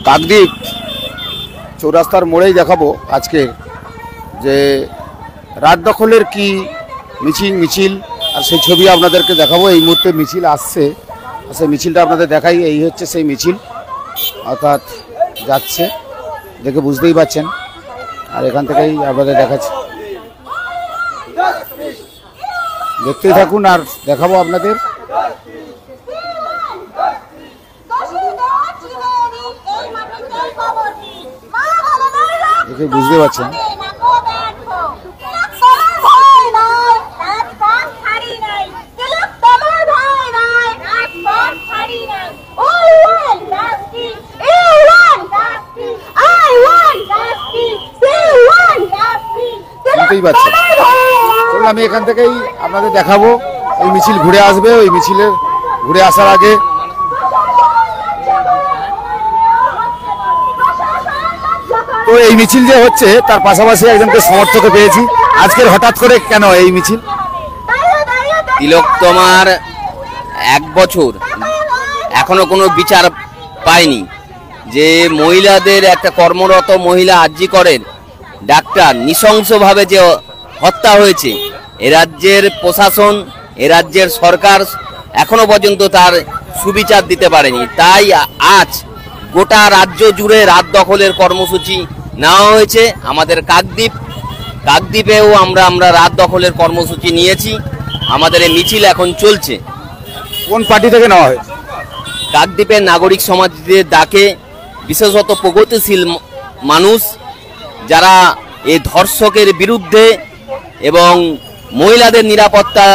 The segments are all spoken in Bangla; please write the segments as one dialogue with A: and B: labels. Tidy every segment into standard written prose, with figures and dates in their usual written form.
A: কাকদ্বীপ চৌরাস্তার মোড়েই দেখাবো আজকে যে রাত দখলের কি মিছিল আর সেই ছবি আপনাদেরকে দেখাবো। এই মুহূর্তে মিছিল আসছে, সেই মিছিলটা আপনাদের দেখাই। এই হচ্ছে সেই মিছিল, অর্থাৎ যাচ্ছে, দেখে বুঝতেই পারছেন। আর এখান থেকেই আপনাদের দেখাচ্ছি, দেখতেই থাকুন আর দেখাবো আপনাদের। দেখে বুঝতে পারছেন। শুনতেই পাচ্ছেন। চলুন আমি এখান থেকেই আপনাদের দেখাবো। এই মিছিল ঘুরে আসবে, ওই মিছিলের ঘুরে আসার আগে তো এই মিছিল যে হচ্ছে তার পাশাপাশি একজনকে সমর্থক পেয়েছি। আজকের হঠাৎ করে কেন এই মিছিল?
B: তিলোত্তমার 1 বছর এখনো কোনো বিচার পায়নি। যে মহিলাদের একটা কর্মরত মহিলা আরজি করেন ডাক্তার নৃশংসভাবে যে হত্যা হয়েছে, এ রাজ্যের প্রশাসন, এ রাজ্যের সরকার এখনো পর্যন্ত তার সুবিচার দিতে পারেনি। তাই আজ গোটা রাজ্য জুড়ে রাত দখলের কর্মসূচি নেওয়া হয়েছে। আমাদের কাকদ্বীপেও আমরা রাত দখলের কর্মসূচি নিয়েছি। আমাদের এই মিছিল এখন চলছে।
A: কোন পার্টি থেকে নেওয়া হয়েছে?
B: কাকদ্বীপের নাগরিক সমাজের ডাকে, বিশেষত প্রগতিশীল মানুষ যারা এই ধর্ষকের বিরুদ্ধে এবং মহিলাদের নিরাপত্তা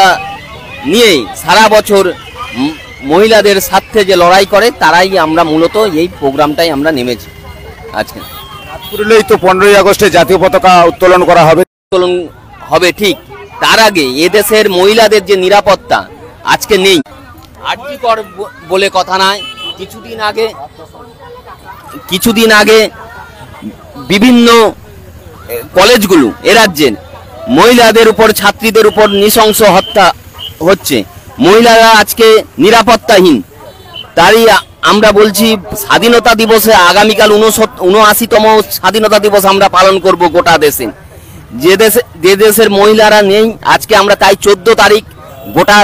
B: নিয়ে সারা বছর মহিলাদের স্বার্থে যে লড়াই করে, তারাই আমরা মূলত এই প্রোগ্রামটাই আমরা নেমেছি। আজকে
A: রাতপুরেই তো 15ই আগস্টে জাতীয় পতাকা উত্তোলন করা হবে।
B: উত্তোলন হবে ঠিক, তার আগে এদেশের মহিলাদের যে নিরাপত্তা আজকে নেই। আরজি কর বলে কথা নয়, কিছুদিন আগে বিভিন্ন কলেজগুলো এ রাজ্যের মহিলাদের উপর, ছাত্রীদের উপর নৃশংস হত্যা হচ্ছে। মহিলারা আজকে নিরাপত্তাহীন। তারই আমরা বলছি স্বাধীনতা দিবসে আগামীকাল 79তম স্বাধীনতা দিবস আমরা পালন করব গোটা দেশে। যে দেশের মহিলারা নেই, আজকে আমরা তাই 14 তারিখ গোটা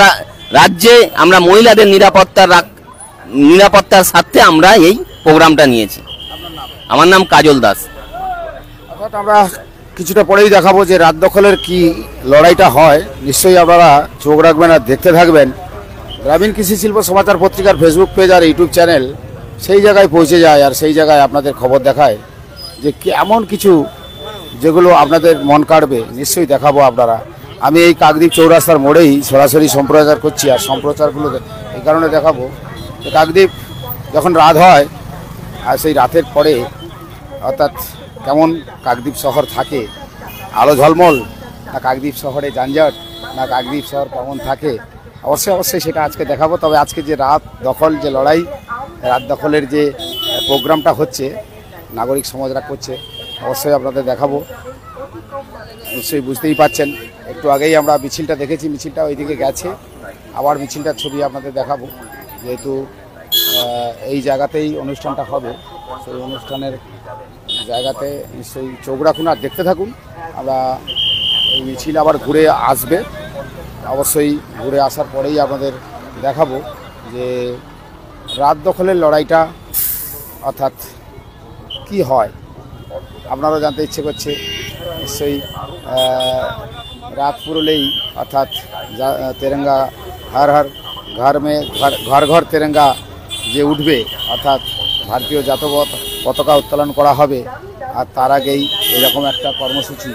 B: রাজ্যে আমরা মহিলাদের নিরাপত্তার স্বার্থে আমরা এই প্রোগ্রামটা নিয়েছি। আমার নাম কাজল দাস।
A: আমরা কিছুটা পরেই দেখাবো যে রাত দখলের কি লড়াইটা হয়। নিশ্চয়ই আপনারা চোখ রাখবেন আর দেখতে থাকবেন। গ্রামীণ কৃষি শিল্প সমাচার পত্রিকার ফেসবুক পেজ আর ইউটিউব চ্যানেল সেই জায়গায় পৌঁছে যায়, আর সেই জায়গায় আপনাদের খবর দেখায় যে এমন কিছু যেগুলো আপনাদের মন কাড়বে। নিশ্চয়ই দেখাবো আপনারা। আমি এই কাকদ্বীপ চৌরাস্তার মোড়েই সরাসরি সম্প্রচার করছি, আর সম্প্রচারগুলো এই কারণে দেখাবো যে কাকদ্বীপ যখন রাত হয় আর সেই রাতের পরে অর্থাৎ কেমন কাকদ্বীপ শহর থাকে, আলো ঝলমল, না কাকদ্বীপ শহরে যানজট, না কাকদ্বীপ শহর কেমন থাকে, অবশ্যই সেটা আজকে দেখাবো। তবে আজকে যে রাত দখল যে লড়াই, রাত দখলের যে প্রোগ্রামটা হচ্ছে নাগরিক সমাজরা করছে, অবশ্যই আপনাদের দেখাবো। নিশ্চয়ই বুঝতেই পারছেন। একটু আগেই আমরা মিছিলটা দেখেছি, মিছিলটা ওইদিকে গেছে। আবার মিছিলটার ছবি আপনাদের দেখাবো, যেহেতু এই জায়গাতেই অনুষ্ঠানটা হবে। সেই অনুষ্ঠানের জায়গাতে নিশ্চয়ই চোখ রাখুন আর দেখতে থাকুন। আমরা এই মিছিল আবার ঘুরে আসবে, অবশ্যই ঘুরে আসার পরেই আপনাদের দেখাবো যে রাত দখলের লড়াইটা অর্থাৎ কি হয়। আপনারাও জানতে ইচ্ছে করছে নিশ্চয়ই। রাত পুরলেই অর্থাৎ তেরঙ্গা হর ঘর ঘর তেরঙ্গা যে উঠবে, অর্থাৎ ভারতীয় জাতীয় পতাকা উত্তোলন করা হবে। আর তার আগেই এরকম একটা কর্মসূচি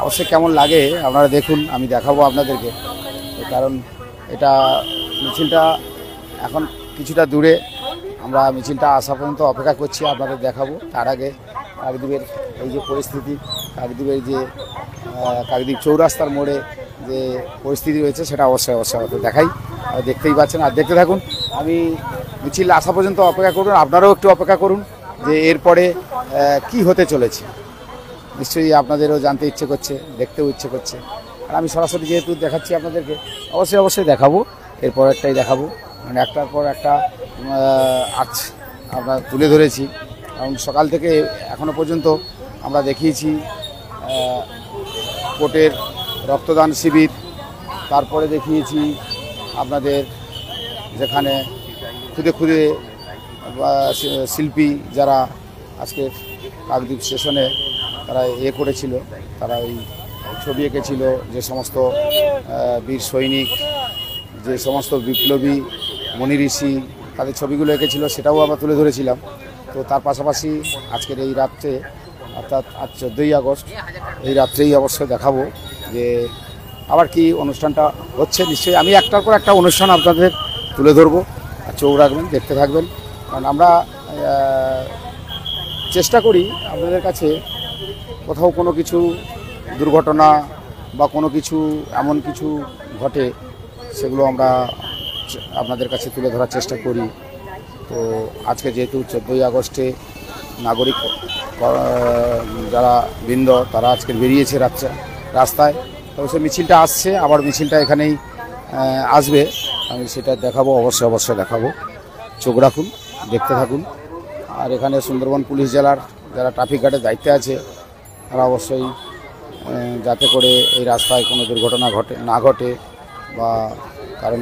A: অবশ্যই কেমন লাগে আপনারা দেখুন, আমি দেখাবো আপনাদেরকে। কারণ এটা মিছিলটা এখন কিছুটা দূরে, আমরা মিছিলটা আসা পর্যন্ত অপেক্ষা করছি, আপনাদের দেখাবো। তার আগে কাকদ্বীপের এই যে পরিস্থিতি, কাকদ্বীপের যে কাকদ্বীপ চৌরাস্তার মোড়ে যে পরিস্থিতি রয়েছে সেটা অবশ্যই দেখাই। দেখতেই পাচ্ছেন আর দেখতে থাকুন। আমি মিছিল আসা পর্যন্ত অপেক্ষা করুন, আপনারাও একটু অপেক্ষা করুন যে এরপরে কি হতে চলেছে। নিশ্চয়ই আপনাদেরও জানতে ইচ্ছে করছে, দেখতেও ইচ্ছে করছে। আর আমি সরাসরি যেহেতু দেখাচ্ছি আপনাদেরকে, অবশ্যই দেখাবো। এরপর একটাই দেখাবো, মানে একটার পর একটা আজ আমরা তুলে ধরেছি কারণ সকাল থেকে এখনো পর্যন্ত আমরা দেখিয়েছি কোর্টের রক্তদান শিবির, তারপরে দেখিয়েছি আপনাদের যেখানে খুদে খুদে শিল্পী যারা আজকে কাকদ্বীপ স্টেশনে তারা করেছিল, তারা ওই ছবি এঁকেছিল, যে সমস্ত বীর সৈনিক, যে সমস্ত বিপ্লবী মনি ঋষি তাদের ছবিগুলো এঁকেছিল, সেটাও আমরা তুলে ধরেছিলাম। তো তার পাশাপাশি আজকের এই রাত্রে, অর্থাৎ আজ 14ই আগস্ট, এই রাত্রেই অবশ্যই দেখাবো যে আবার কি অনুষ্ঠানটা হচ্ছে। নিশ্চয়ই আমি একটার পর একটা অনুষ্ঠান আপনাদের তুলে ধরবো, আর চোখ রাখবেন, দেখতে থাকবেন। কারণ আমরা চেষ্টা করি আপনাদের কাছে কোথাও কোনো কিছু দুর্ঘটনা বা কোনো কিছু এমন কিছু ঘটে সেগুলো আমরা আপনাদের কাছে তুলে ধরার চেষ্টা করি। তো আজকে যেহেতু 14ই আগস্টে নাগরিক যারা বৃন্দ তারা আজকে বেরিয়েছে রাস্তায়, তো সে মিছিলটা আসছে, আবার মিছিলটা এখানেই আসবে, আমি সেটা দেখাবো, অবশ্যই দেখাবো। চোখ রাখুন, দেখতে থাকুন। আর এখানে সুন্দরবন পুলিশ জেলার যারা ট্রাফিক গার্ডের দায়িত্বে আছে তারা অবশ্যই যাতে করে এই রাস্তায় কোনো দুর্ঘটনা না ঘটে, বা কারণ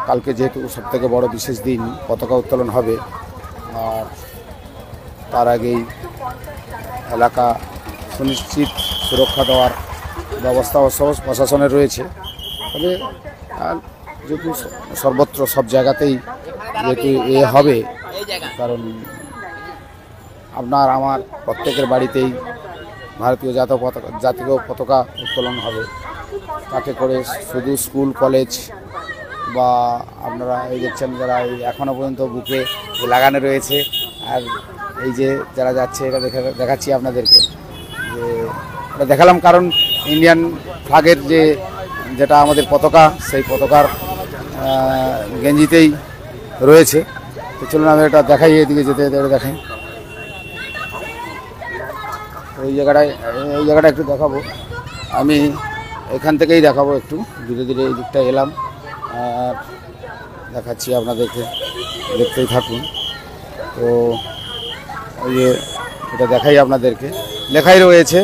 A: কালকে যেহেতু সবথেকে বড় বিশেষ দিন, পতাকা উত্তোলন হবে, আর তার আগেই এলাকা সুনিশ্চিত সুরক্ষা দেওয়ার ব্যবস্থা প্রশাসনের রয়েছে। তবে যেহেতু সর্বত্র সব জায়গাতেই যেহেতু হবে, কারণ আপনার আমার প্রত্যেকের বাড়িতেই ভারতীয় জাতীয় পতাকা উত্তোলন হবে, তাতে করে শুধু স্কুল কলেজ বা আপনারা এই দেখছেন যারা এই এখনও পর্যন্ত বুকে লাগানো রয়েছে, আর এই যে যারা যাচ্ছে এটা দেখাচ্ছি আপনাদেরকে, যে এটা দেখালাম কারণ ইন্ডিয়ান ফ্ল্যাগের যেটা আমাদের পতাকা, সেই পতাকার গেঞ্জিতেই রয়েছে। তো চলুন আমি এটা দেখাই, এদিকে যেতে দেখাই। এই জায়গাটা একটু দেখাবো, আমি এখান থেকেই দেখাবো, একটু ধীরে ধীরে এই দিকটা এলাম আর দেখাচ্ছি আপনাদেরকে, দেখতেই থাকুন। তো ওই যে এটা দেখাই আপনাদেরকে, লেখাই রয়েছে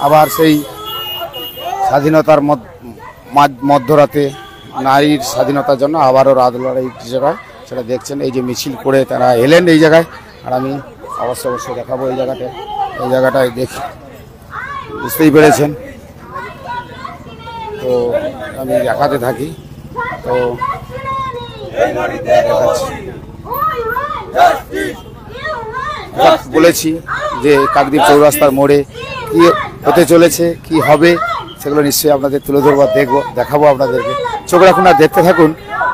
A: আবার সেই স্বাধীনতার মধ্যরাতে নারীর স্বাধীনতার জন্য আবারও রাত লড়াই জায়গায়, সেটা দেখছেন। এই যে মিছিল করে তারা এলেন এই জায়গায়, আর আমি অবশ্যই দেখাবো এই জায়গাটায় দেখি, বুঝতেই পেরেছেন। তো আমি দেখাতে থাকি, তো বলেছি যে কাকদ্বীপ চৌরাস্তার মোড়ে কি হতে চলেছে, কি হবে, সেগুলো নিশ্চয়ই আপনাদের তুলে ধরবো, দেখাবো আপনাদেরকে। চোখ রাখুন আর দেখতে থাকুন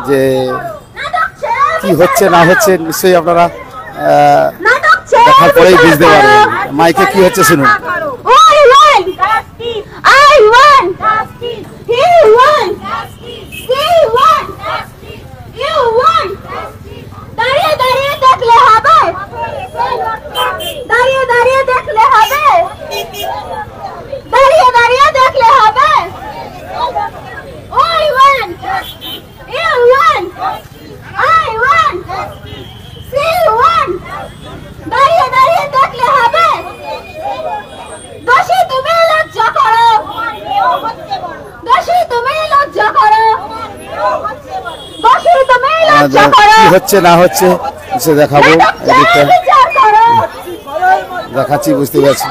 A: যে কি হচ্ছে না হচ্ছে, নিশ্চয়ই আপনারা দেখার পরেই বুঝতে পারবেন। মাইকে কি হচ্ছে শুনুন। কি হচ্ছে না হচ্ছে সে দেখাবো, এদিকটা দেখাচ্ছি, বুঝতে পারছি।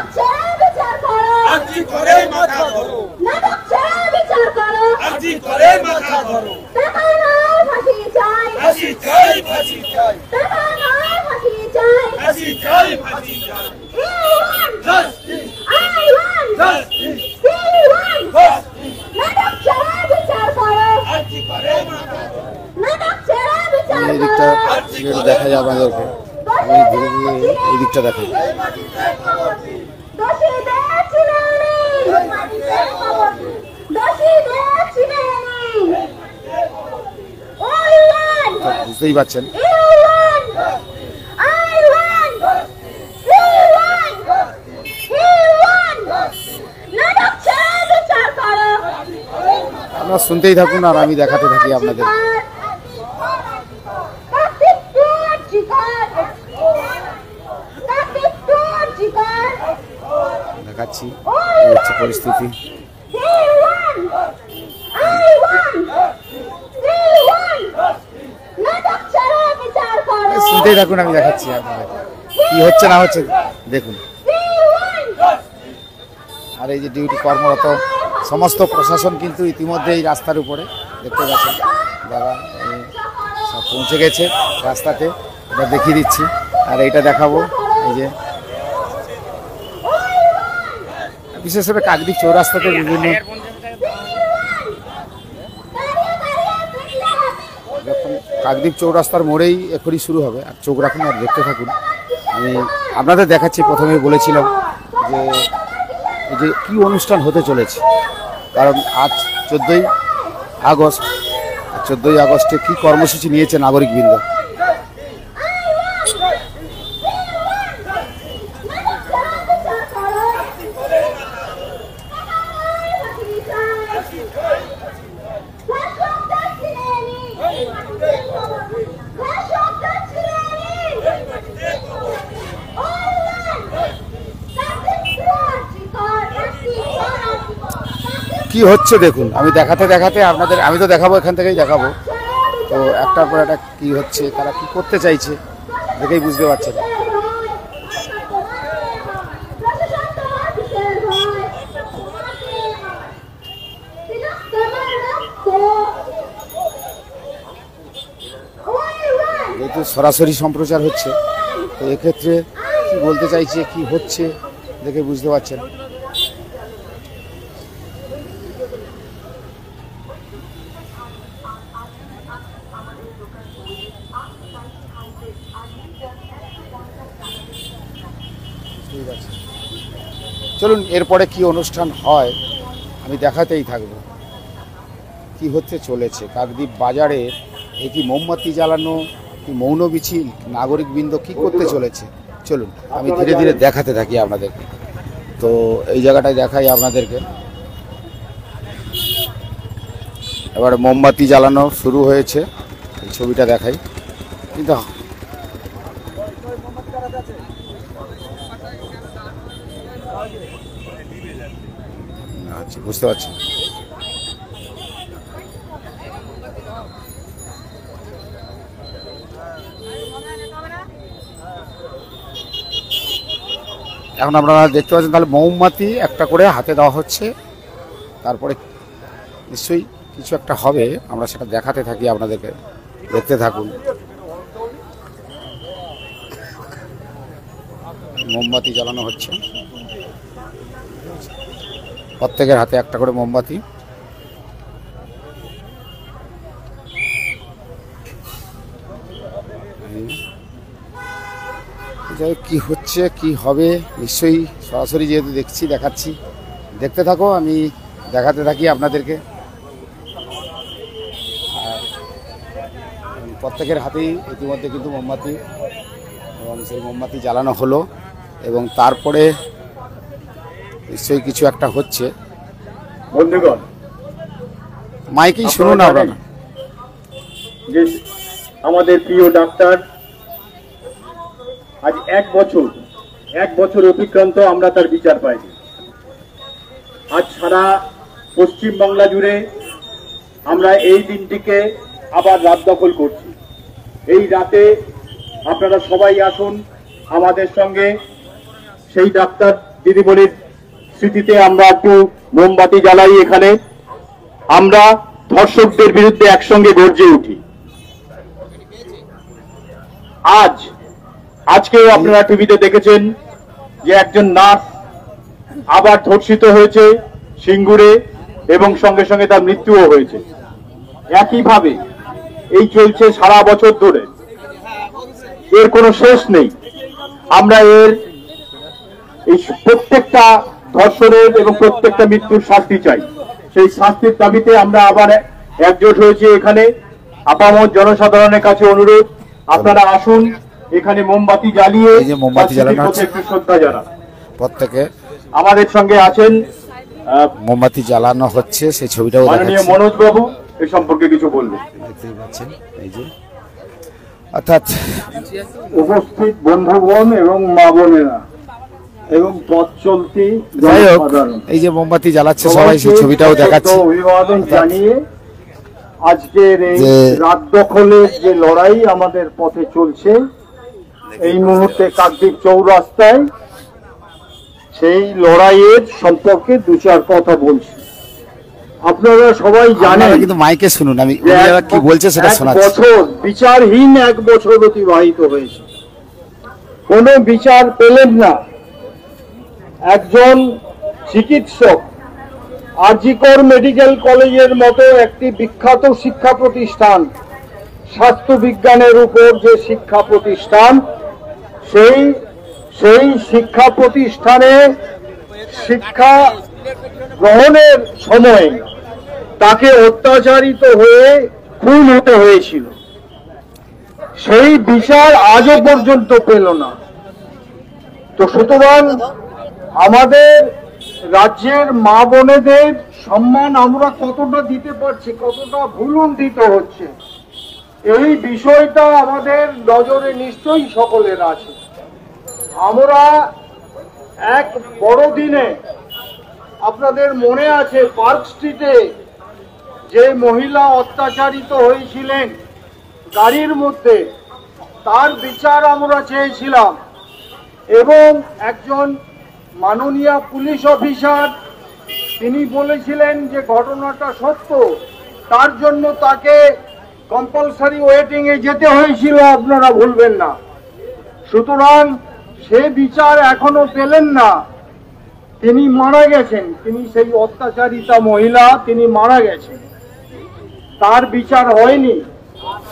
A: এই দিকটা দেখা যায় আপনাদেরকে, আমি ধীরে ধীরে এই দিকটা দেখাই। বুঝতেই পারছেন। আপনারা শুনতেই থাকুন আর আমি দেখাতে থাকি আপনাদের। দেখাচ্ছি এই হচ্ছে পরিস্থিতি। শুনতেই থাকুন, আমি দেখাচ্ছি আপনাদের কি হচ্ছে না হচ্ছে দেখুন। আর এই যে ডিউটি কর্মরত সমস্ত প্রশাসন কিন্তু ইতিমধ্যে এই রাস্তার উপরে দেখতে পাচ্ছেন দাদা সব পৌঁছে গেছে রাস্তাতে, এটা দেখিয়ে দিচ্ছি। আর এইটা দেখাবো, এই যে বিশেষ করে কাকদ্বীপ চৌরাস্তাতে বিভিন্ন কাকদ্বীপ চৌরাস্তার মোড়েই এখনই শুরু হবে। আর চোখ রাখুন আর দেখতে থাকুন। আমি আপনাদের দেখাচ্ছি, প্রথমেই বলেছিলাম যে এই যে কী অনুষ্ঠান হতে চলেছে, কারণ আজ 14ই আগস্ট। 14ই আগস্টে কী কর্মসূচি নিয়েছে নাগরিকবৃন্দ। কি হচ্ছে দেখুন, আমি দেখাতে দেখাতে আপনাদের, আমি তো দেখাবো, এখান থেকেই দেখাবো। তো একটার পর একটা কি হচ্ছে, তারা কি করতে চাইছে দেখেই বুঝতে পারছেন। যেহেতু সরাসরি সম্প্রচার হচ্ছে, তো এক্ষেত্রে কি বলতে চাইছে, কি হচ্ছে দেখে বুঝতে পারছেন। ঠিক আছে, চলুন এরপরে কি অনুষ্ঠান হয় আমি দেখাতেই থাকবো। কি হতে চলেছে কাকদ্বীপ বাজারে, এ কি মোমবাতি জ্বালানো, কি মৌন মিছিল, নাগরিকবৃন্দ কি করতে চলেছে, চলুন আমি ধীরে ধীরে দেখাতে থাকি আপনাদেরকে। তো এই জায়গাটায় দেখাই আপনাদেরকে। এবার মোমবাতি জ্বালানো শুরু হয়েছে, এই ছবিটা দেখাই। কিন্তু আচ্ছা, বুঝতে পারছি। এখন আপনারা দেখতে পাচ্ছেন, তাহলে মোমবাতি একটা করে হাতে দেওয়া হচ্ছে, তারপরে নিশ্চয়ই কিছু একটা হবে, আমরা সেটা দেখাতে থাকি আপনাদেরকে, দেখতে থাকুন। মোমবাতি জ্বালানো হচ্ছে, প্রত্যেকের হাতে একটা করে মোমবাতি। যাই কি হচ্ছে কি হবে নিশ্চয়ই সরাসরি যেহেতু দেখছি দেখাচ্ছি, দেখতে থাকো, আমি দেখাতে থাকি আপনাদেরকে। প্রত্যেকের হাতেই ইতিমধ্যে কিন্তু মোমবাতি, এবং সেই মোমবাতি জ্বালানো হলো, এবং তারপরে নিশ্চয়ই কিছু একটা হচ্ছে।
C: বন্ধুগণ,
A: মাইকেই শুনুন আপনারা।
C: যে আমাদের প্রিয় ডাক্তার আজ এক বছর অতিক্রান্ত, আমরা তার বিচার পাইনি। আজ সারা পশ্চিম বাংলা জুড়ে আমরা এই দিনটিকে আবার রাত দখল করছি। এই রাতে আপনারা সবাই আসুন আমাদের সঙ্গে, সেই ডাক্তার দিদিমণির স্মৃতিতে আমরা একটু মোমবাতি জ্বালাই। এখানে আমরা ধর্ষকদের বিরুদ্ধে একসঙ্গে গর্জে উঠি। আজকেও আপনারা টিভিতে দেখেছেন যে একজন নার্স আবার ধর্ষিত হয়েছে সিঙ্গুরে, এবং সঙ্গে সঙ্গে তার মৃত্যুও হয়েছে। একইভাবে এই চলছে সারা বছর ধরে, এর কোনো শেষ নেই। আমরা এই প্রত্যেকটা ধর্ষণের এবং প্রত্যেকটা মৃত্যুর শাস্তি চাই। সেই শাস্তির দাবিতে আমরা আবার একজোট হয়েছি এখানে। আপামর জনসাধারণের কাছে অনুরোধ, আপনারা আসুন এখানে মোমবাতি জ্বালিয়ে
A: মোমবাতি জ্বালানো হচ্ছে,
C: একটু শ্রদ্ধা জানান।
A: প্রত্যেকে
C: আমাদের সঙ্গে আছেন
A: মোমবাতি জ্বালানো হচ্ছে, সেই ছবিটাও
C: মাননীয় মনোজ বাবু, এ সম্পর্কে কিছু বলবেন।
A: দেখতেই পাচ্ছেন, এই যে অর্থাৎ
C: উপস্থিত বন্ধুগণ এবং মা বোনেরা, এবং পথ চলতি
A: যাই হোক,
C: জনসাধারণ
A: এই যে মোমবাতি জ্বালাচ্ছে সবাই, সেই ছবিটাও দেখাচ্ছি।
C: অভিবাদন জানিয়ে আজকের এই
A: যে-
C: রাত দখলের যে লড়াই আমাদের পথে চলছে এই মুহূর্তে কাকদ্বীপ চৌরাস্তায়, সেই লড়াইয়ের সম্পর্কে দু চার কথা বলছি। আপনারা সবাই জানেন
A: আপনারা কিন্তু মাইকে শুনুন, আমি
C: যে
A: উনি কি বলছে সেটা
C: এক
A: শোনাচ্ছি।
C: বছর, বিচারহীন এক বছর অতিবাহিত হয়েছে, কোনো বিচার পেলেন না। একজন চিকিৎসক আরজিকর মেডিকেল কলেজের মতো একটি বিখ্যাত শিক্ষা প্রতিষ্ঠান, স্বাস্থ্য বিজ্ঞানের উপর যে শিক্ষা প্রতিষ্ঠান, সেই শিক্ষা প্রতিষ্ঠানে শিক্ষা গ্রহণের সময় তাকে অত্যাচারিত হয়ে খুন হতে হয়েছিল। সেই বিচার আজও পর্যন্ত পেল না। তো সুতরাং আমাদের রাজ্যের মা বোনেদের সম্মান আমরা কতটা দিতে পারছি, কতটা ভুলুণ্ঠিত হচ্ছে, এই বিষয়টা আমাদের নজরে নিশ্চয়ই সকলের আছে। আমরা এক বড়দিনে, আপনাদের মনে আছে পার্ক স্ট্রিটে যে মহিলা অত্যাচারিত হয়েছিলেন গাড়ির মধ্যে, তার বিচার আমরা চেয়েছিলাম এবং একজন মাননীয় পুলিশ অফিসার তিনি বলেছিলেন যে ঘটনাটা সত্য, তার জন্য তাকে কম্পালসারি ওয়েটিং এ যেতে হয়েছিল, আপনারা ভুলবেন না। সুতরাং সে বিচার এখনো পেলেন না, তিনি মারা গেছেন, তিনি সেই অত্যাচারিতা মহিলা, তিনি মারা গেছেন, তার বিচার হয়নি।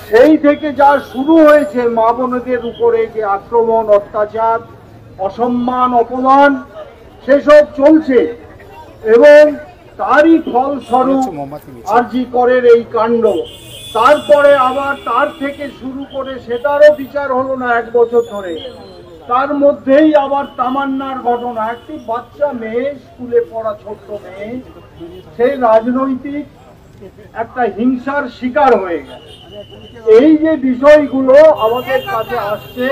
C: সেই থেকে যা শুরু হয়েছে মা বোনদের উপরে যে আক্রমণ, অত্যাচার, অসম্মান, অপমান, সেসব চলছে এবং তারই ফলস্বরূপ আরজি করের এই কাণ্ড। তারপরে আবার তার থেকে শুরু করে সেটারও বিচার হলো না এক বছর ধরে। তার মধ্যেই আবার তামান্নার ঘটনা, একটি বাচ্চা মেয়ে, স্কুলে পড়া ছোট্ট মেয়ে, সেই রাজনৈতিক একটা হিংসার শিকার হয়ে গেল। এই যে বিষয়গুলো আমাদের কাছে আসছে,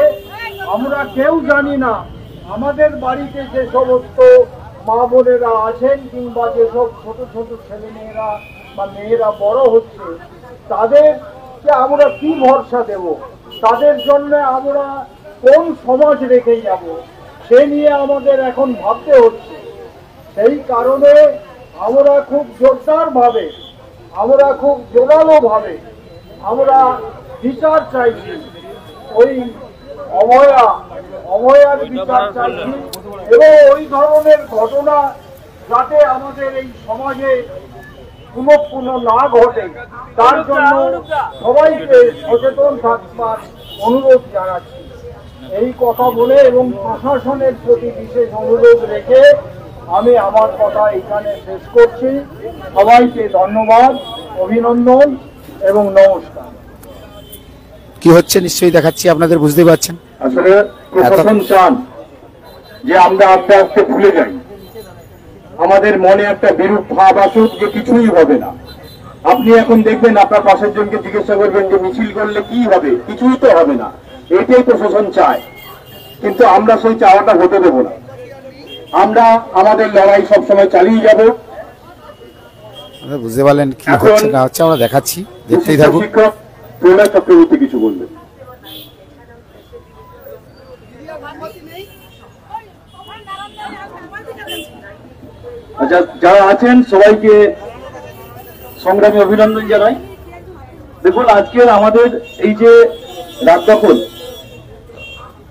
C: আমরা কেউ জানি না আমাদের বাড়িতে যে সমস্ত মা বোনেরা আছেন কিংবা যেসব ছোট ছোট ছেলে মেয়েরা বা মেয়েরা বড় হচ্ছে, তাদেরকে আমরা কি ভরসা দেব, তাদের জন্য আমরা কোন সমাজ রেখে যাব, সে নিয়ে আমাদের এখন ভাবতে হচ্ছে। সেই কারণে আমরা খুব জোরদার ভাবে, আমরা খুব জোরালো ভাবে আমরা বিচার চাইছি, ওই অভয়ার বিচার চাইছি এবং ওই ধরনের ঘটনা যাতে আমাদের এই সমাজে পুনঃ না ঘটে, তার জন্য সবাইকে সচেতন থাকবার অনুরোধ জানাচ্ছি। এই কথা বলে এবং প্রশাসনের প্রতি বিশেষ অনুরোধ রেখে আমি আমার কথা এখানে শেষ করছি। সবাইকে ধন্যবাদ, অভিনন্দন এবং নমস্কার।
A: কি হচ্ছে নিশ্চয়ই দেখাচ্ছি, আপনাদের বুঝতে পারছেন।
C: আসলে প্রশাসন চান যে আমরা আস্তে আস্তে ভুলে যাই, আমাদের মনে একটা বিরূপ ভাব আসুক যে কিছুই হবে না। আপনি এখন দেখবেন আপনার পাশের জনকে জিজ্ঞাসা করবেন যে মিছিল করলে কি হবে, কিছুই তো হবে না, এটাই প্রশাসন চায়। কিন্তু আমরা সেই চাওয়াটা হতে দেব না। আমরা আমাদের লড়াই সবসময় চালিয়ে যাব।
A: বুঝতে পারলেন কি হচ্ছে না হচ্ছে, আমরা দেখাচ্ছি, দেখতেই থাকুন।
C: শিক্ষক প্রলয় চক্রবর্তী কিছু বলবেন। আচ্ছা, যারা আছেন সবাইকে সংগ্রামী অভিনন্দন জানাই। দেখুন, আজকের আমাদের এই যে রাত দখল,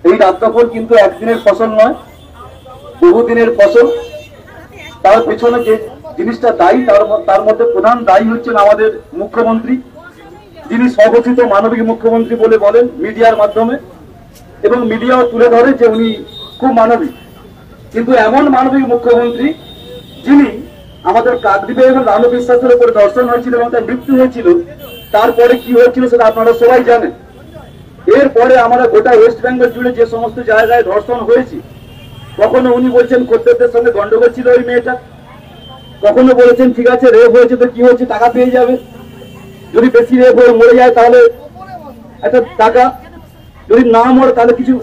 C: এই রাত দখল কিন্তু একদিনের ফসল নয়, বহুদিনের ফসল। তার পেছনে যে জিনিসটা দায়ী, তার মধ্যে প্রধান দায়ী হচ্ছেন আমাদের মুখ্যমন্ত্রী, যিনি স্বঘোষিত মানবিক মুখ্যমন্ত্রী বলে বলেন মিডিয়ার মাধ্যমে, এবং মিডিয়াও তুলে ধরে যে উনি খুব মানবিক। কিন্তু এমন মানবিক মুখ্যমন্ত্রী যিনি আমাদের কাকদ্বীপে এবং লালু বিশ্বাসের উপরে ধর্ষণ হয়েছিল এবং তার মৃত্যু হয়েছিল, তারপরে কি হয়েছিল সেটা আপনারা সবাই জানেন। এরপরে আমরা গোটা ওয়েস্ট বেঙ্গল জুড়ে যে সমস্ত জায়গায় ধর্ষণ হয়েছে, কখনো উনি বলছেন খদ্দেরদের সঙ্গে গন্ডগোল ছিল ওই মেয়েটা, কখনো বলেছেন ঠিক আছে রেপ হয়েছে তো কি হয়েছে, টাকা পেয়ে যাবে, যদি বেশি রেপ হয়ে মরে যায় তাহলে একটা টাকা, যদি না মরে তাহলে কিছু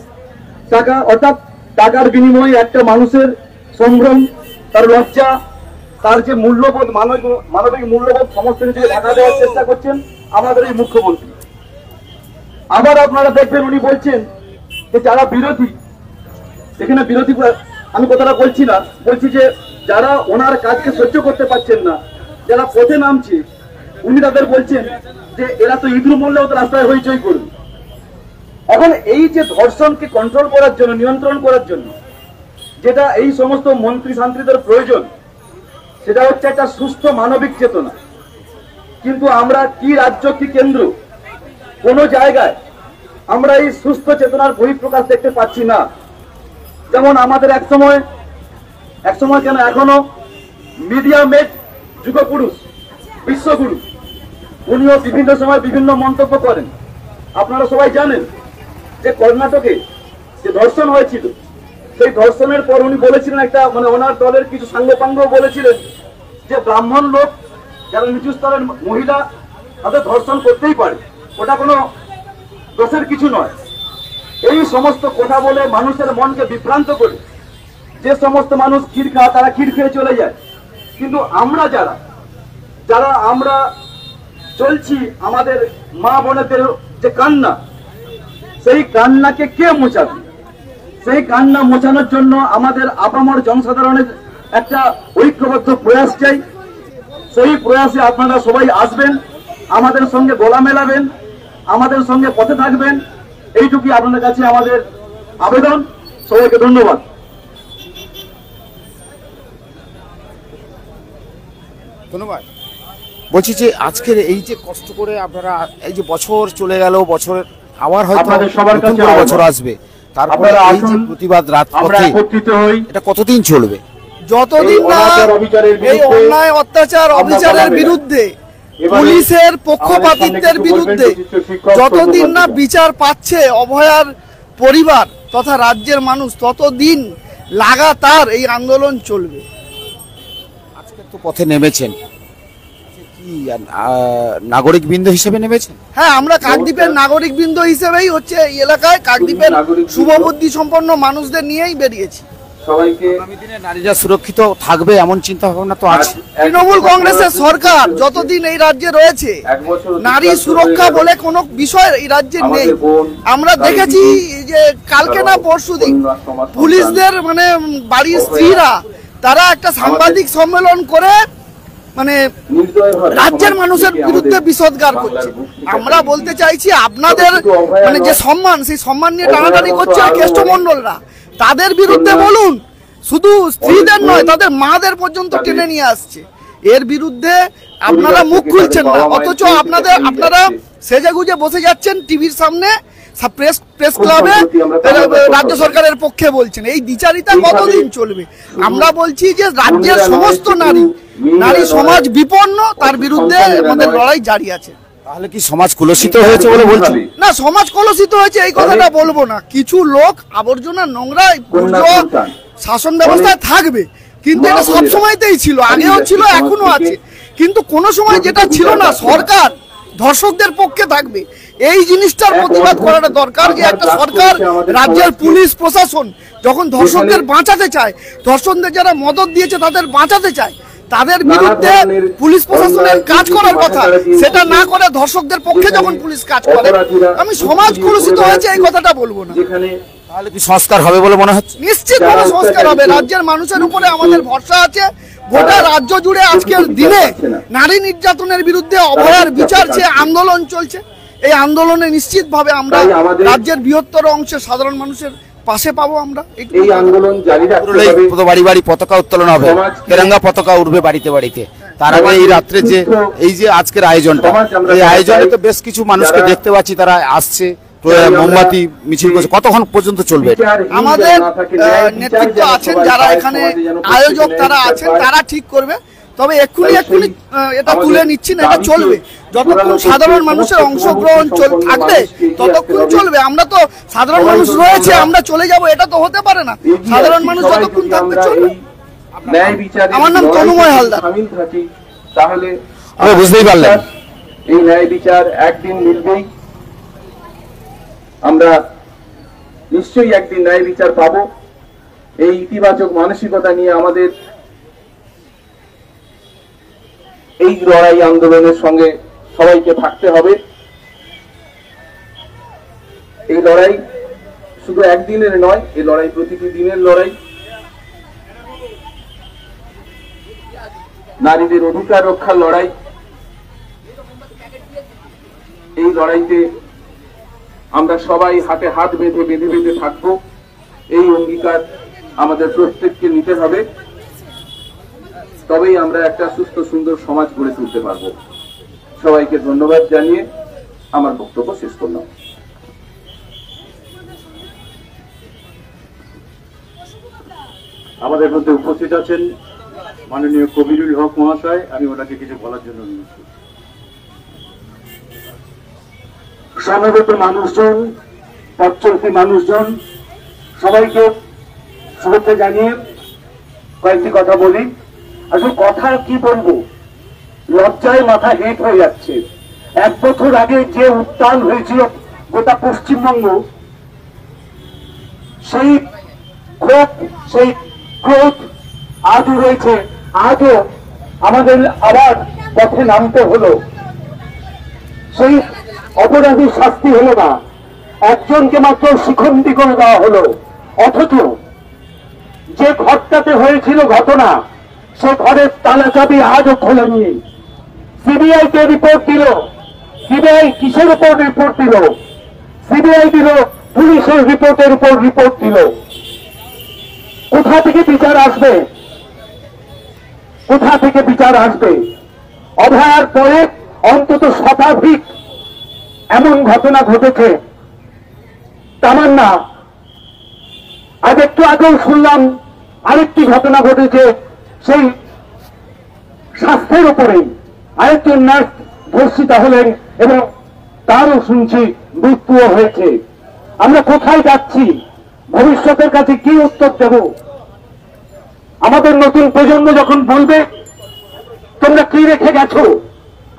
C: টাকা। অর্থাৎ টাকার বিনিময়ে একটা মানুষের সম্ভ্রম, তার লজ্জা, তার যে মূল্যবোধ, মানবিক মূল্যবোধ সমস্ত কিছু ঢাকা দেওয়ার চেষ্টা করছেন আমাদের এই মুখ্যমন্ত্রী। আবার আপনারা দেখবেন উনি বলছেন যে যারা বিরোধী, এখানে বিরোধী আমি কথাটা বলছি না, বলছি যে যারা ওনার কাজকে সহ্য করতে পারছেন না, যারা পথে নামছে, উনি তাদের বলছেন যে এরা তো ইঁদুর মূল্যেও তো রাস্তায় হইচই করবে। এখন এই যে ধর্ষণকে কন্ট্রোল করার জন্য, নিয়ন্ত্রণ করার জন্য যেটা এই সমস্ত মন্ত্রী শান্ত্রীদের প্রয়োজন, সেটা হচ্ছে একটা সুস্থ মানবিক চেতনা। কিন্তু আমরা কি রাজ্য কি কেন্দ্র, কোন জায়গায় আমরা এই সুস্থ চেতনার বহিঃপ্রকাশ দেখতে পাচ্ছি না। যেমন আমাদের এক সময় কেন এখনো মিডিয়া মেড যুগপুরুষ, বিশ্বগুরু, উনিও বিভিন্ন সময় বিভিন্ন মন্তব্য করেন। আপনারা সবাই জানেন যে কর্ণাটকে যে ধর্ষণ হয়েছিল, সেই ধর্ষণের পর উনি বলেছিলেন একটা, মানে ওনার দলের কিছু সাঙ্গপাঙ্গ বলেছিলেন যে ব্রাহ্মণ লোক যারা নিচু স্তরের মহিলা তাদের ধর্ষণ করতেই পারে, ওটা কোনো দোষের কিছু নয়। এই সমস্ত কথা বলে মানুষের মনকে বিভ্রান্ত করে যে সমস্ত মানুষ ক্ষীর খায় তারা ক্ষীর খেয়ে চলে যায়। কিন্তু আমরা যারা আমরা চলছি, আমাদের মা বোনেদের যে কান্না, সেই কান্নাকে কে মোছাবে? সেই কান্না মোছানোর জন্য আমাদের আপামর জনসাধারণের একটা ঐক্যবদ্ধ প্রয়াস চাই। সেই প্রয়াসে আপনারা সবাই আসবেন, আমাদের সঙ্গে গলা মেলাবেন, আমাদের সঙ্গে পথে থাকবেন, এইটুকুই আপনাদের কাছে আমাদের আবেদন। সবাইকে ধন্যবাদ।
A: ধন্যবাদ। বলছি যে আজকের এই যে কষ্ট করে আপনারা, এই যে বছর চলে গেল, বছরের আবার হয়তো
C: আপনাদের সবার
A: নতুন
C: কাছে
A: করে
C: আহ্বান।
A: বছর আসবে, তারপরে
C: আপনারা
A: এই যে
C: আসুন,
A: প্রতিবাদ
C: আমরা
A: রাজপথে,
C: একত্রিত হই।
A: এটা কতদিন চলবে?
D: যতদিন না এই অন্যায় অত্যাচার অবিচারের বিরুদ্ধে, পুলিশের পক্ষপাতিত্বের বিরুদ্ধে যতদিন না বিচার পাচ্ছে অভয়ার পরিবার তথা রাজ্যের মানুষ, ততদিন লাগাতার এই আন্দোলন চলবে।
A: আজকে তো পথে নেমেছেন, কি নাগরিক বৃন্দ হিসেবে নেমেছেন?
D: হ্যাঁ, আমরা কাকদ্বীপের নাগরিক বৃন্দ হিসেবেই হচ্ছে এই এলাকায় কাকদ্বীপের শুভবুদ্ধি সম্পন্ন মানুষদের নিয়েই বেরিয়েছি।
C: সবাইকে
A: আগামী দিনে নারীরা সুরক্ষিত থাকবে এমন চিন্তা ভাবনা তো আছে।
D: তৃণমূল কংগ্রেসের সরকার যতদিন এই রাজ্যে রয়েছে, নারী সুরক্ষা বলে কোনো বিষয় এই রাজ্যে নেই। আমরা দেখেছি যে কালকে না পরশুদিন পুলিশদের মানে বাড়ির স্ত্রীরা তারা একটা সাংবাদিক সম্মেলন করে মানে রাজ্যের মানুষের বিরুদ্ধে বিষোদ্গার করছে। আমরা বলতে চাইছি আপনাদের মানে যে সম্মান, সেই সম্মান নিয়ে টানাটানি করছে কেষ্টমণ্ডলরা, তাদের বিরুদ্ধে বলুন। শুধু স্ত্রীদের নয়, তাদের মাদের পর্যন্ত টেনে নিয়ে আসছে। এর বিরুদ্ধে আপনারা মুখ খুলছেন না, অথচ আপনারা সেজেগুজে বসে যাচ্ছেন টিভির সামনে, প্রেস ক্লাবে রাজ্য সরকারের পক্ষে বলছেন। এই দ্বিচারিতা কতদিন চলবে? আমরা বলছি যে রাজ্যের সমস্ত নারী সমাজ বিপন্ন, তার বিরুদ্ধে আমাদের লড়াই জারি আছে।
A: তাহলে কি সমাজ কলুষিত হয়েছে বলে বলছেন?
D: না, সমাজ কলুষিত হয়েছে এই কথাটা বলবো না। কিছু লোক আবর্জনা নোংরা শাসন ব্যবস্থায় থাকবে, কিন্তু এটা সব সময়তেই ছিল, আগেও ছিল, এখনো আছে। কিন্তু কোন সময় যেটা ছিল না, সরকার ধর্ষকদের পক্ষে থাকবে, এই জিনিসটার প্রতিবাদ করাটা দরকার। যে একটা সরকার, রাজ্যের পুলিশ প্রশাসন যখন ধর্ষকদের বাঁচাতে চায়, ধর্ষকদের যারা মদত দিয়েছে তাদের বাঁচাতে চায়, তাদের বিরুদ্ধে পুলিশ প্রশাসনের কাজ করার কথা, সেটা না করে ধর্ষকদের পক্ষে যখন পুলিশ কাজ করে, আমি সমাজ কলুষিত হয়েছে এই কথাটা বলবো না।
A: তাহলে কি সংস্কার হবে বলে মনে হচ্ছে?
D: নিশ্চিতভাবে সংস্কার হবে। রাজ্যের মানুষের উপরে আমাদের ভরসা আছে। গোটা রাজ্য জুড়ে আজকের দিনে নারী নির্যাতনের বিরুদ্ধে অভয়ার বিচার যে আন্দোলন চলছে, এই আন্দোলনে নিশ্চিতভাবে আমরা রাজ্যের বৃহত্তর অংশের সাধারণ মানুষের পাশে পাবো। আমরা
C: এই আন্দোলন জারি রাখতে হবে।
A: বাড়ি বাড়ি পতাকা উত্তোলন হবে, তেরঙ্গা পতাকা উঠবে বাড়িতে বাড়িতে। তার আগে এই রাত্রে যে এই যে আজকের আয়োজনটা, এই আয়োজনে তো বেশ কিছু মানুষকে দেখতে পাচ্ছি, তারা আসছে, মোমবাতি মিছিল করছে। কতক্ষণ পর্যন্ত চলবে?
D: আমাদের নেতৃত্ব আছেন, যারা এখানে আয়োজক তারা আছেন, তারা ঠিক করবে। তবে এক্ষুনি এটা তুলে নিচ্ছি না, এটা চলবে যতক্ষণ সাধারণ মানুষের অংশগ্রহণ থাকবে, ততক্ষণ চলবে। আমরা তো সাধারণ মানুষ রয়েছে, আমরা চলে যাব এটা তো হতে পারে না। সাধারণ মানুষ যতক্ষণ থাকবে চলবে। আমার নাম তনুময় হালদার।
C: তাহলে
A: বুঝতেই পারলেন,
C: এই ন্যায় বিচার একদিন মিলবেই। আমরা নিশ্চয়ই একদিন ন্যায় বিচার পাবো। এই ইতিবাচক মানসিকতা নিয়ে আমাদের এই লড়াই আন্দোলনের সঙ্গে সবাইকে থাকতে হবে। এই লড়াই শুধু একদিনের নয়, এই লড়াই প্রতিটি দিনের লড়াই। নারীদের অধিকার রক্ষার লড়াই। এই লড়াইতে আমরা সবাই হাতে হাত বেঁধে বেঁধে বেঁধে থাকবো। এই অঙ্গীকার আমাদের প্রত্যেককে নিতে হবে, তবেই আমরা একটা সুস্থ সুন্দর সমাজ গড়ে তুলতে পারবো। সবাইকে ধন্যবাদ জানিয়ে আমার বক্তব্য শেষ করলাম।
E: আমাদের মধ্যে উপস্থিত আছেন মাননীয় কবিরুল হক মহাশয়। আমি ওনাকে কিছু বলার জন্য অনুরোধ করছি। সমবেত মানুষজন, পথচলতি মানুষজন, সবাইকে শুভেচ্ছা জানিয়ে কয়েকটি কথা বলি। আসলে কথা কি বলবো, লজ্জায় মাথা হেঁট হয়ে যাচ্ছে। 1 বছর আগে যে উত্থান হয়েছিল গোটা পশ্চিমবঙ্গ, সেই ক্ষোভ, সেই ক্রোধ আজও রয়েছে। আজও আমাদের আবার পথে নামতে হলো। সেই অপরাধীর শাস্তি হলো না, একজনকে মাত্র শিখন্ডি করে দেওয়া হলো। অথচ যে ঘরটাতে হয়েছিল ঘটনা, সে ঘরের তালা চাবি আজও খোলেনি। সিবিআই কে রিপোর্ট দিল। সিবিআই কিসের উপর রিপোর্ট দিল? সিবিআই দিল পুলিশের রিপোর্টের উপর রিপোর্ট দিল। কোথা থেকে বিচার আসবে? কোথা থেকে বিচার আসবে? অভয়ার পরে অন্তত শতাধিক এমন ঘটনা ঘটেছে। তামান্না, আজ একটু আগেও শুনলাম আরেকটি ঘটনা ঘটেছে, সেই স্বাস্থ্যের উপরেই আরেকজন নার্স ধর্ষিতা হলেন এবং তারও শুনছি মৃত্যুও হয়েছে। আমরা কোথায় যাচ্ছি? ভবিষ্যতের কাছে কি উত্তর দেব? আমাদের নতুন প্রজন্ম যখন বলবে তোমরা কি রেখে গেছো,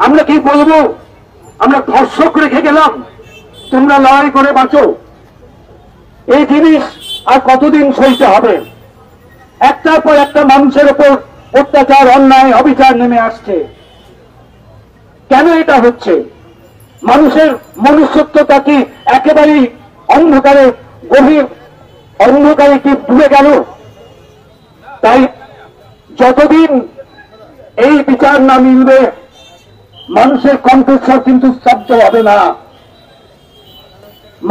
E: আমরা কি বলবো? আমরা ধর্ষক রেখে গেলাম, তোমরা লড়াই করে বাঁচো। এই জিনিস আর কতদিন সইতে হবে? একটার পর একটা মানুষের উপর অত্যাচার, অন্যায়, অবিচার নেমে আসছে। কেন এটা হচ্ছে? মানুষের মনুষ্যত্বতা কি একেবারেই অন্ধকারে, গভীর অন্ধকারে কি ডুবে গেল? তাই যতদিন এই বিচার না মিলবে, মানুষের কণ্ঠস্বর কিন্তু স্তব্ধ হবে না।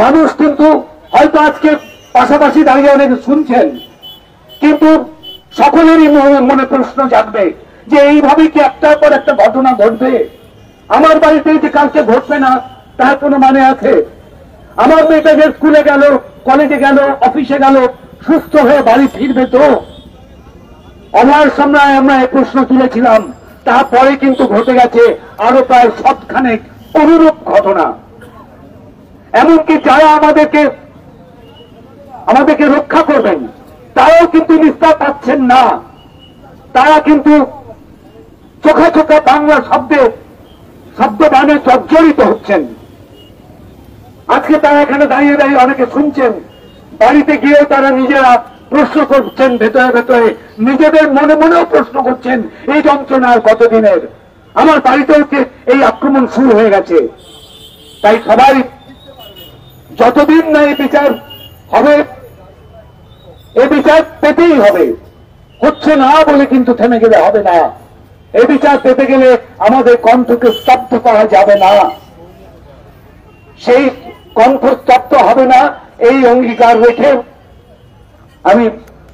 E: মানুষ কিন্তু হয়তো আজকে পাশাপাশি দাঁড়িয়ে অনেকে শুনছেন, কিন্তু সকলেরই মনে প্রশ্ন জাগবে যে এইভাবে কি একটার পর একটা ঘটনা ঘটবে? আমার বাড়িতে যে কালকে ঘটবে না তার কোনো মানে আছে? আমার মেয়েটা যে স্কুলে গেল, কলেজে গেল, অফিসে গেল, সুস্থ হয়ে বাড়ি ফিরবে তো? অমর সামনে আমরা এই প্রশ্ন তুলেছিলাম, তারপরে কিন্তু ঘটে গেছে আরো প্রায় 7খানেক অনুরূপ ঘটনা। এমনকি যারা আমাদেরকে রক্ষা করবেন তারাও কিন্তু নিস্তার পাচ্ছেন না। তারা কিন্তু চোখে চোখে বাংলা শব্দবাণে জর্জরিত হচ্ছেন। আজকে তারা এখানে দাঁড়িয়ে দাঁড়িয়ে অনেকে শুনছেন, বাড়িতে গিয়েও তারা নিজেরা প্রশ্ন করছেন, ভেতরে ভেতরে নিজেদের মনে মনেও প্রশ্ন করছেন এই যন্ত্রণা আর কতদিনের? আমার বাড়িতেও এই আক্রমণ শুরু হয়ে গেছে। তাই সবাই যতদিন না এই বিচার হবে, এই বিচার পেতেই হবে। হচ্ছে না বলে কিন্তু থেমে গেলে হবে না। এই বিচার পেতে গেলে আমাদের কণ্ঠকে স্তব্ধ করা যাবে না। সেই কণ্ঠ স্তব্ধ হবে না, এই অঙ্গীকার রেখে আমি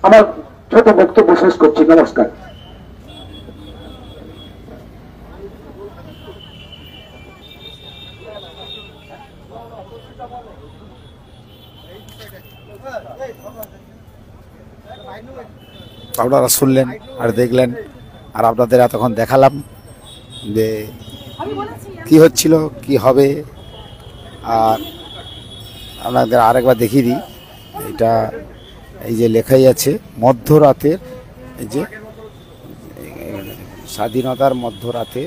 E: আমার ছোট বক্তব্য শেষ করছি। নমস্কার।
A: আপনারা শুনলেন আর দেখলেন, আর আপনাদের এতক্ষণ দেখালাম যে কি হচ্ছিল, কি হবে। আর আপনাদের আরেকবার দেখিয়ে দিই, এটা এই যে লেখাই আছে মধ্যরাতের, এই যে স্বাধীনতার মধ্যরাতে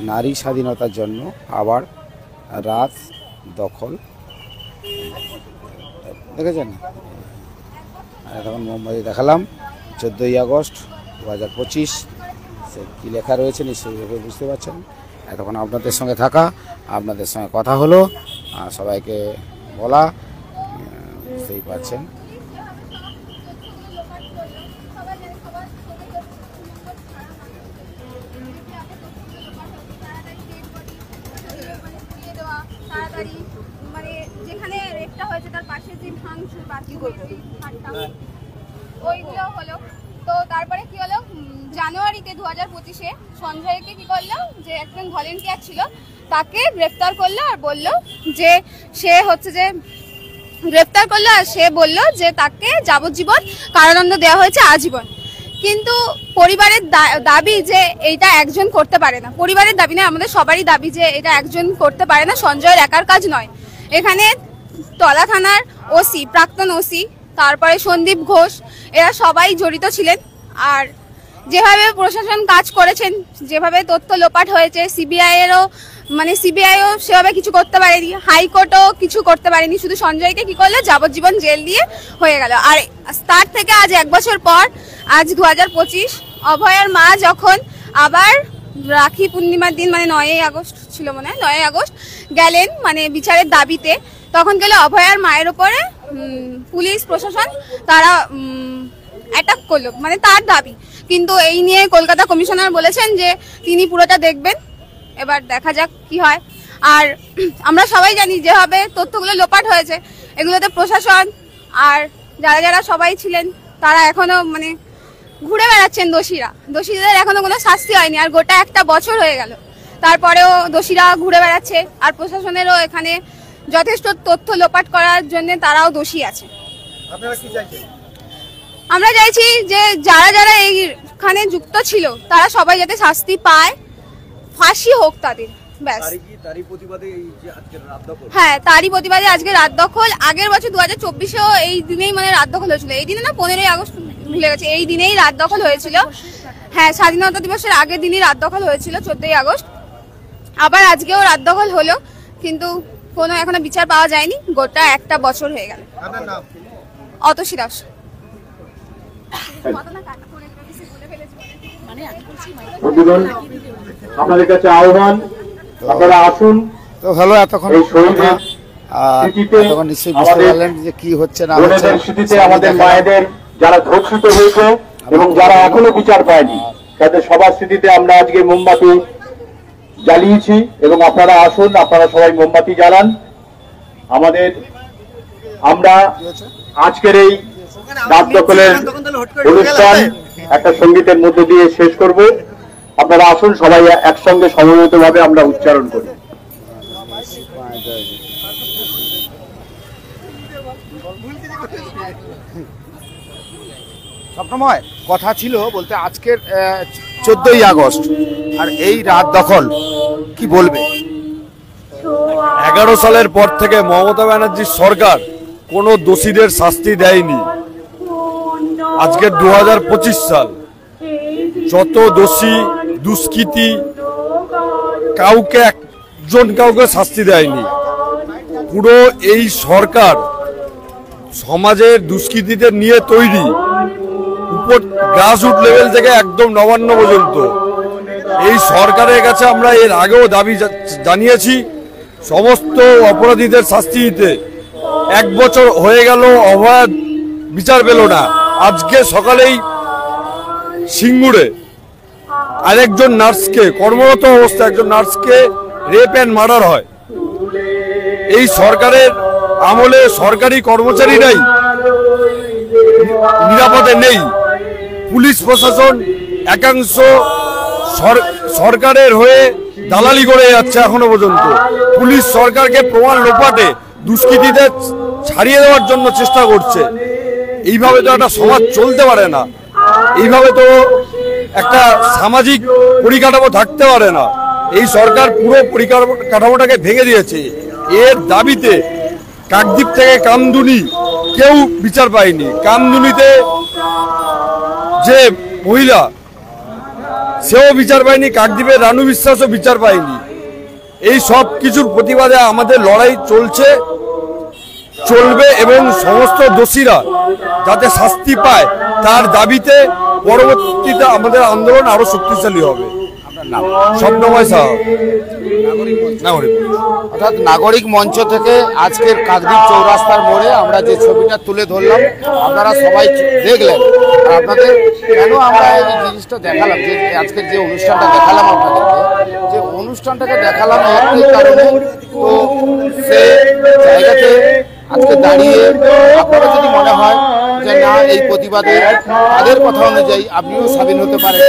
A: নারী স্বাধীনতার জন্য আবার রাত দখল, দেখেছেন? তখন মোমবাতি দেখালাম 14ই আগস্ট 2025, সে কী লেখা রয়েছে নিশ্চয়ই বুঝতে পারছেন। এতক্ষণ আপনাদের সঙ্গে থাকা, আপনাদের সঙ্গে কথা হলো, সবাইকে বলা, বুঝতেই পারছেন।
F: তাড়াতাড়ি মানে যেখানে রেটটা হয়েছে তার পাশে যে ভাঙচুর ওইগুলো হলো। তো তারপরে কি হলো, জানুয়ারিতে 2025-এ সঞ্জয়কে কি করলো, যে একজন ভলেন্টিয়ার ছিল তাকে গ্রেফতার করলো আর বললো যে সে হচ্ছে যে গ্রেফতার করলো আর সে বললো যে তাকে যাবজ্জীবন কারাদণ্ড দেওয়া হয়েছে আজীবন। কিন্তু পরিবারের দাবি যে এইটা একজন করতে পারে না, পরিবারের দাবি না, আমাদের সবারই দাবি যে এটা একজন করতে পারে না, সঞ্জয়ের একার কাজ নয়। এখানে তলা থানার ওসি, প্রাক্তন ওসি, তারপরে সন্দীপ ঘোষ, এরা সবাই জড়িত ছিলেন। আর যেভাবে প্রশাসন কাজ করেছেন, যেভাবে তথ্য লোপাট হয়েছে, সিবিআইও সেভাবে কিছু করতে পারেনি, হাইকোর্টও কিছু করতে পারেনি, শুধু সঞ্জয়কে কি করলো, যাবজ্জীবন জেল দিয়ে হয়ে গেল। আর তার থেকে আজ 1 বছর পর, আজ 2025, অভয়ার মা যখন আবার রাখি পূর্ণিমার দিন, মানে 9ই আগস্ট ছিল মনে হয়, 9ই আগস্ট গেলেন মানে বিচারের দাবিতে, তখন গেলে অভয়ার মায়ের ওপরে পুলিশ প্রশাসন তারা অ্যাটাক করলো, মানে তার দাবি। কিন্তু এই নিয়ে কলকাতা কমিশনার বলেছেন যে তিনি পুরোটা দেখবেন, এবার দেখা যাক কি হয়। আর আমরা সবাই জানি যেভাবে তথ্যগুলো লোপাট হয়েছে, এগুলোতে প্রশাসন আর যারা যারা সবাই ছিলেন তারা এখনো মানে ঘুরে বেড়াচ্ছেন। দোষীদের এখনো কোনো শাস্তি হয়নি, আর গোটা 1 বছর হয়ে গেল, তারপরেও দোষীরা ঘুরে বেড়াচ্ছে। আর প্রশাসনেরও এখানে যথেষ্ট তথ্য লোপাট করার জন্য তারাও দোষী আছে। আমরা চাইছি যে যারা যারা এইখানে যুক্ত ছিল তারা সবাই যাতে শাস্তি পায়, ফাঁসি হোক তাদের, ব্যাস। হ্যাঁ, তারই প্রতিবাদে আজকে রাত দখল। আগের বছর 2024-এও এই দিনেই মানে রাত দখল হয়েছিল, এই দিনে না 15ই আগস্ট ভুলে গেছে, এই দিনেই রাত দখল হয়েছিল। হ্যাঁ, স্বাধীনতা দিবসের আগের দিনই রাত দখল হয়েছিল 14ই আগস্ট। আবার আজকেও রাত দখল হলো, কিন্তু কোনো এখনো বিচার পাওয়া যায়নি। গোটা 1 বছর হয়ে গেল। অতসী দাস।
C: বন্ধুগণ, আপনাদের কাছে আহ্বান, আপনারা আসুন।
A: তো হলো এতক্ষণ নিশ্চয়ই বুঝতে পারলেন যে কি হচ্ছে না হচ্ছে।
C: স্মৃতিতে আমাদের মায়েদের যারা ধর্ষিত হয়েছে এবং যারা এখনো বিচার পায়নি, তাদের সবার স্মৃতিতে আমরা আজকে মোমবাতি জ্বালিয়েছি। এবং আপনারা আসুন, আপনারা সবাই মোমবাতি জ্বালান। আমরা আজকের এই রাত দখলের অনুষ্ঠান একটা সঙ্গীতের মধ্য দিয়ে শেষ করব। আপনারা আসুন, সবাই একসঙ্গে সমবেতভাবে আমরা উচ্চারণ করি।
A: স্বপ্নময় কথা ছিল বলতে, আজকের 14ই আগস্ট আর এই রাত দখল কি বলবে?
G: 11 সালের পর থেকে মমতা ব্যানার্জির সরকার কোনো দোষীদের শাস্তি দেয়নি। আজকে 2025 সাল, যত দোষী দুষ্কৃতী কাউকে শাস্তি দেয়নি। পুরো এই সরকার সমাজের দুষ্কৃতীদের নিয়ে তৈরি, উপর গ্রাসরুট লেভেল থেকে একদম নবান্ন পর্যন্ত। এই সরকারের কাছে আমরা এর আগেও দাবি জানিয়েছি সমস্ত অপরাধীদের শাস্তি দিতে। 1 বছর হয়ে গেল, অভয় বিচার পেল না। আজকে সকালেই সিঙ্গুরে আরেকজন নার্সকে, কর্মরত অবস্থায় একজন নার্সকে রেপ অ্যান্ড মার্ডার হয়। এই সরকারের আমলে সরকারি কর্মচারীরাই নিরাপদে নেই। পুলিশ প্রশাসন একাংশ সরকারের হয়ে দালালি করে যাচ্ছে এখনো পর্যন্ত। পুলিশ সরকারকে প্রমাণ লোপাটে দুষ্কৃতীদের ছাড়িয়ে দেওয়ার জন্য চেষ্টা করছে। এইভাবে তো একটা সমাজ চলতে পারে না, এইভাবে তো একটা সামাজিক পরিকাঠামো থাকতে পারে না। এই সরকার পুরো পরিকাঠামোটাকে ভেঙে দিয়েছে। এর দাবিতে কাকদ্বীপ থেকে কামদুনি কেউ বিচার পায়নি। কামদুনিতে যে মহিলা, সেও বিচার পায়নি। কাকদ্বীপের রানু বিশ্বাসও বিচার পায়নি। এই সব কিছুর প্রতিবাদে আমাদের লড়াই চলবে এবং সমস্ত দোষীরা যাতে শাস্তি পায়, তার দাবিতে পরবর্তীতে আমাদের আন্দোলন আরো শক্তিশালী হবে। স্বপ্নময় সাহা, নাগরিক।
A: অর্থাৎ নাগরিক মঞ্চ থেকে আজকের কাকদ্বীপ চৌরাস্তার মোড়ে আমরা যে ছবিটা তুলে ধরলাম, আপনারা সবাই দেখলেন। আর আপনাদের কেন আমরা এই জিনিসটা দেখালাম, যে আজকের যে অনুষ্ঠানটা দেখালাম আপনাদেরকে, যে অনুষ্ঠানটাকে দেখালাম একটি কারণে, তো সে জায়গাতে আজকে দাঁড়িয়ে আপনারা যদি মনে হয় যে না এই প্রতিবাদে তাদের কথা অনুযায়ী আপনিও স্বাধীন হতে পারেন,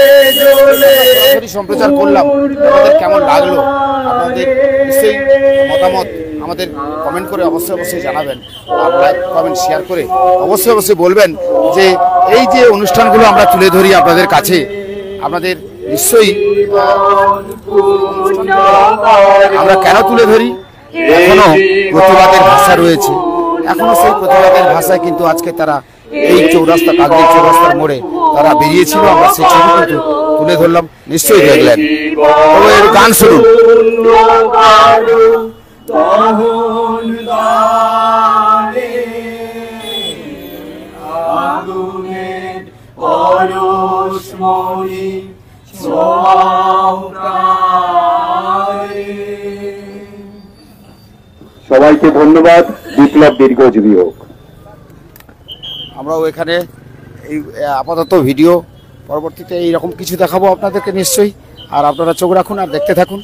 A: সরাসরি সম্প্রচার করলাম, আপনাদের কেমন লাগলো আপনাদের নিশ্চয়ই মতামত আমাদের কমেন্ট করে অবশ্যই জানাবেন। আর লাইক কমেন্ট শেয়ার করে অবশ্যই বলবেন যে এই যে অনুষ্ঠানগুলো আমরা তুলে ধরি আপনাদের কাছে, আপনাদের নিশ্চয়ই আমরা কেন তুলে ধরি, এখনো প্রতিবাদের ভাষা রয়েছে, এখনো সেই প্রতিবাদের ভাষায় কিন্তু আজকে তারা এই চৌরাস্তা কাকদ্বীপ চৌরাস্তার মোড়ে তারা বেরিয়েছিল। আমরা সেই ছবি কিন্তু তুলে ধরলাম, নিশ্চয়ই দেখলেন। তবে এর গান শুনুন।
C: সবাইকে ধন্যবাদ। বিপ্লব দীর্ঘজীবী হোক।
A: আমরাও এখানে এই আপাতত ভিডিও, পরবর্তীতে এইরকম কিছু দেখাবো আপনাদেরকে নিশ্চয়ই। আর আপনারা চোখ রাখুন আর দেখতে থাকুন।